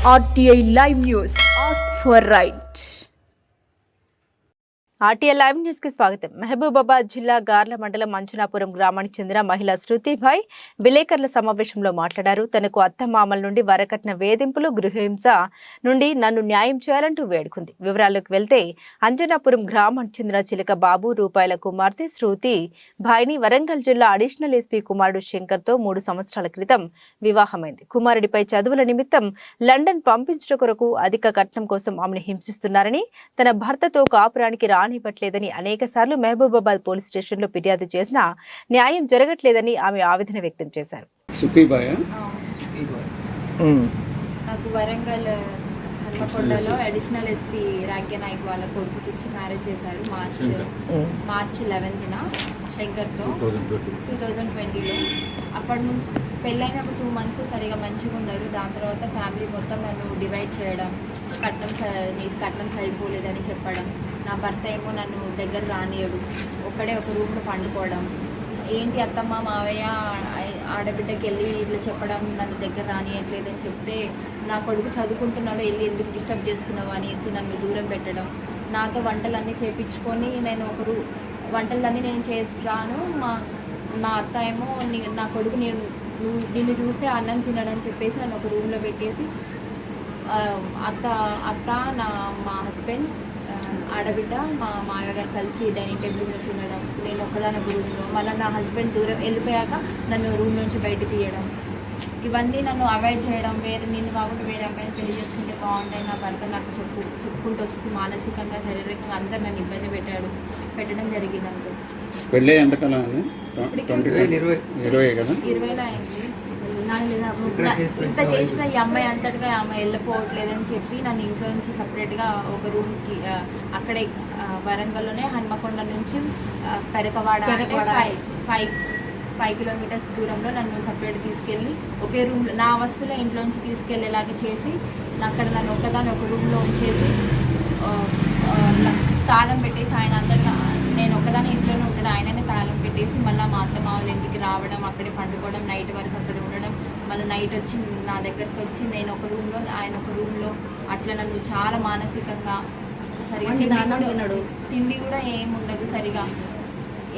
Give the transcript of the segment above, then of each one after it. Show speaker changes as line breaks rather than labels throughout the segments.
RTI Live News. Ask for right.
RTI live news కి స్వాగతం. మహబూబాబాద్ జిల్లా గార్ల మండలం మంచునాపురం గ్రామానికి చెందిన మహిళ శృతిభాయ్ విలేకరుల సమావేశంలో మాట్లాడారు. తనకు అత్తమామల నుండి వరకట్న వేధింపులు, గృహహింస నుండి నన్ను న్యాయం చేయాలంటూ వేడుకుంది. వివరాల్లోకి వెళ్తే అంజనాపురం గ్రామానికి చెందిన చిలక బాబు రూపాయల కుమార్తె శృతి భాయ్ని వరంగల్ జిల్లా అడిషనల్ ఎస్పీ కుమారుడు శంకర్తో 3 సంవత్సరాల క్రితం వివాహమైంది. కుమారుడిపై చదువుల నిమిత్తం లండన్ పంపించడం కొరకు అధిక కట్నం కోసం ఆమెను హింసిస్తున్నారని, తన భర్తతో కాపురానికి రానివ్వట్లేదని అనేకసార్లు మహబూబాబాద్ పోలీస్ స్టేషన్లో ఫిర్యాదు చేసినా న్యాయం జరగట్లేదని ఆమె ఆవేదన వ్యక్తం చేశారు.
నాకు వరంగల్ హన్మకొండలో అడిషనల్ ఎస్పీ రాగ్య నాయక్ వాళ్ళ కొడుకుకి ఇచ్చి మ్యారేజ్ చేశారు మార్చ్ 11న శంకర్తో 2020లో. అప్పటి నుంచి పెళ్ళైనప్పుడు 2 months సరిగా మంచిగా ఉన్నారు. దాని తర్వాత ఫ్యామిలీ మొత్తం నన్ను డివైడ్ చేయడం, కట్నం సరిపోలేదని చెప్పడం, నా భర్త ఏమో నన్ను దగ్గర రానియడు, ఒక్కడే ఒక రూమ్లో పండుకోవడం, ఏంటి అత్తమ్మ మావయ్య ఆడబిడ్డకి వెళ్ళి ఇట్లా చెప్పడం, నన్ను దగ్గర రానియట్లేదని చెప్తే నా కొడుకు చదువుకుంటున్నాడు, వెళ్ళి ఎందుకు డిస్టర్బ్ చేస్తున్నావు అనేసి నన్ను దూరం పెట్టడం, నాతో వంటలన్నీ చేయించుకొని వంటలన్నీ నేను చేస్తాను, మా అత్త ఏమో నా కొడుకు నిన్ను చూస్తే అన్నం తినడని చెప్పేసి నన్ను ఒక రూమ్లో పెట్టేసి అత్త మా హస్బెండ్ ఆడబిడ్డ మా మామయ్య గారు కలిసి డైనింగ్ టేబుల్లో తినడం, నేను ఒక్కదాని రూమ్లో, మళ్ళీ నా హస్బెండ్ దూరం వెళ్ళిపోయాక నన్ను రూమ్ నుంచి బయట తీయడం, ఇవన్నీ నన్ను అవాయిడ్ చేయడం, నేను కాకుండా వేరే అమ్మాయిని పెళ్లి చేసుకుంటే బాగుంటాయి, నా భర్త నాకు చెప్పుకుంటూ వస్తూ మానసికంగా శారీరకంగా అందరు నన్ను ఇబ్బంది పెట్టడం జరిగింది. అంతే.
పెళ్ళి ఎంతకాలం అండి?
20లో అయింది. ఇంత చేసిన ఈ అమ్మాయి అంతటిగా అమ్మాయి వెళ్ళిపోవట్లేదని చెప్పి నన్ను ఇంట్లో నుంచి సపరేట్గా ఒక రూమ్కి అక్కడే వరంగల్లోనే హన్మకొండ నుంచి పెరకవాడ 5 kilometers దూరంలో నన్ను సపరేట్ తీసుకెళ్ళి ఒకే రూమ్లో నా వస్తువులో ఇంట్లోంచి తీసుకెళ్ళేలాగా చేసి అక్కడ నన్ను ఒక రూమ్లో ఉంచేసి తాళం పెట్టేసి ఆయన అందరిగా నేను ఒకదాని ఇంట్లోనే ఉంటాడు, ఆయననే తాళం పెట్టేసి మళ్ళీ మా అత్త మామూలు ఇంటికి రావడం, అక్కడే పండుకోవడం, నైట్ వరకు అక్కడ ఉండడం, మళ్ళీ నైట్ వచ్చి నా దగ్గరకు వచ్చి నేను ఒక రూమ్లో ఆయన ఒక రూమ్లో అట్లా నన్ను చాలా మానసికంగా సరిగా తిండి కూడా ఏముండదు సరిగా,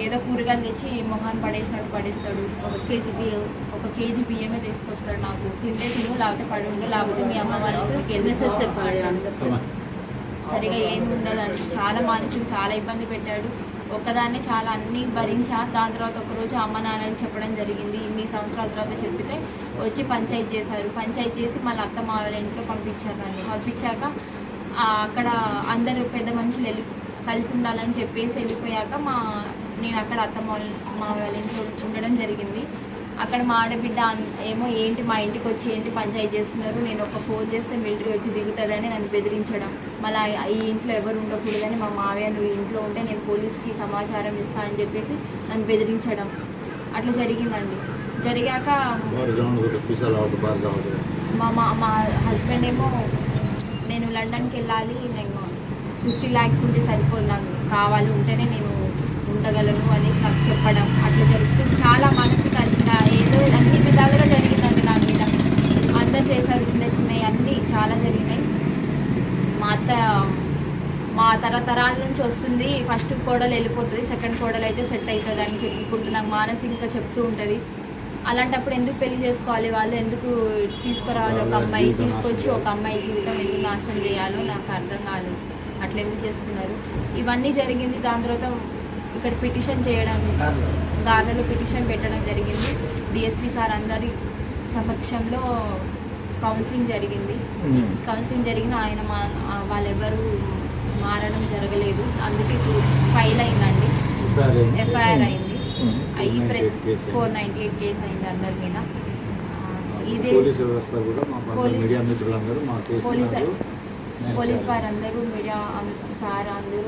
ఏదో కూరగాయలు తెచ్చి మొహాన్ని పడేసినట్టు పడేస్తాడు, 1 kg బియ్యమే తీసుకొస్తాడు, నాకు తింటే తిను లేకపోతే పడుందో లేకపోతే మీ అమ్మ వాళ్ళకి వెళ్ళేసి చెప్పాడు, సరిగా ఏమి ఉండదండి. చాలా మానసిక చాలా ఇబ్బంది పెట్టాడు. ఒక్కదాన్ని చాలా అన్నీ భరించా. దాని తర్వాత ఒకరోజు అమ్మ నాన్నని చెప్పడం జరిగింది. ఇన్ని సంవత్సరాల తర్వాత చెప్పితే వచ్చి పంచాయతీ చేశారు. పంచాయతీ చేసి మళ్ళీ అత్త మా వాళ్ళ ఇంట్లో పంపించారు. నన్ను పంపించాక అక్కడ అందరూ పెద్ద మనుషులు కలిసి ఉండాలని చెప్పేసి వెళ్ళిపోయాక నేను అక్కడ అత్త మా వాళ్ళ ఇంట్లో ఉండడం జరిగింది. అక్కడ మా ఆడబిడ్డ ఏమో ఏంటి మా ఇంటికి వచ్చి ఏంటి పంచాయతీ చేస్తున్నారు, నేను ఒక ఫోన్ చేస్తే మిలిటరీ వచ్చి దిగుతుందని నన్ను బెదిరించడం, మళ్ళీ ఈ ఇంట్లో ఎవరు ఉండకూడదని మా మావయ్య నువ్వు ఇంట్లో ఉంటే నేను పోలీస్కి సమాచారం ఇస్తా అని చెప్పేసి నన్ను బెదిరించడం అట్లా జరిగిందండి. జరిగాక మా హస్బెండ్ ఏమో నేను లండన్కి వెళ్ళాలి, నేను 50 lakhs ఉంటే సరిపోదు, నాకు కావాలి, ఉంటేనే నేను ఉండగలను అని నాకు చెప్పడం అట్లా జరుగుతుంది. చాలా మానసికంగా ఏదో అన్ని విధాలుగా జరిగిందండి నా మీద. అందరు చేశారు, చిన్నవి అన్నీ చాలా జరిగినాయి. మా అత్త మా తరతరాల నుంచి వస్తుంది, ఫస్ట్ కోడలు వెళ్ళిపోతుంది, సెకండ్ కోడలు అయితే సెట్ అవుతుంది అని చెప్పుకుంటూ నాకు మానసికంగా చెప్తూ ఉంటుంది. అలాంటప్పుడు ఎందుకు పెళ్లి చేసుకోవాలి, వాళ్ళు ఎందుకు తీసుకురావాలి, ఒక అమ్మాయి తీసుకొచ్చి ఒక అమ్మాయి జీవితం ఎందుకు నాశనం చేయాలో నాకు అర్థం కాలేదు, అట్లా ఎందుకు చేస్తున్నారు. ఇవన్నీ జరిగింది. దాని తర్వాత ఇక్కడ పిటిషన్ చేయడం, గార్లలో పిటిషన్ పెట్టడం జరిగింది. డిఎస్పీ సార్ అందరి సమక్షంలో కౌన్సిలింగ్ జరిగింది. ఆయన వాళ్ళెవరు మారడం జరగలేదు, అందుకే ఫైల్ అయిందండి, ఎఫ్ఐఆర్ అయింది. అయ్యి ప్రెస్ 498 కేసు అయింది అందరి మీద. ఇదే పోలీస్ వారందరూ మీడియా సార్ అందరూ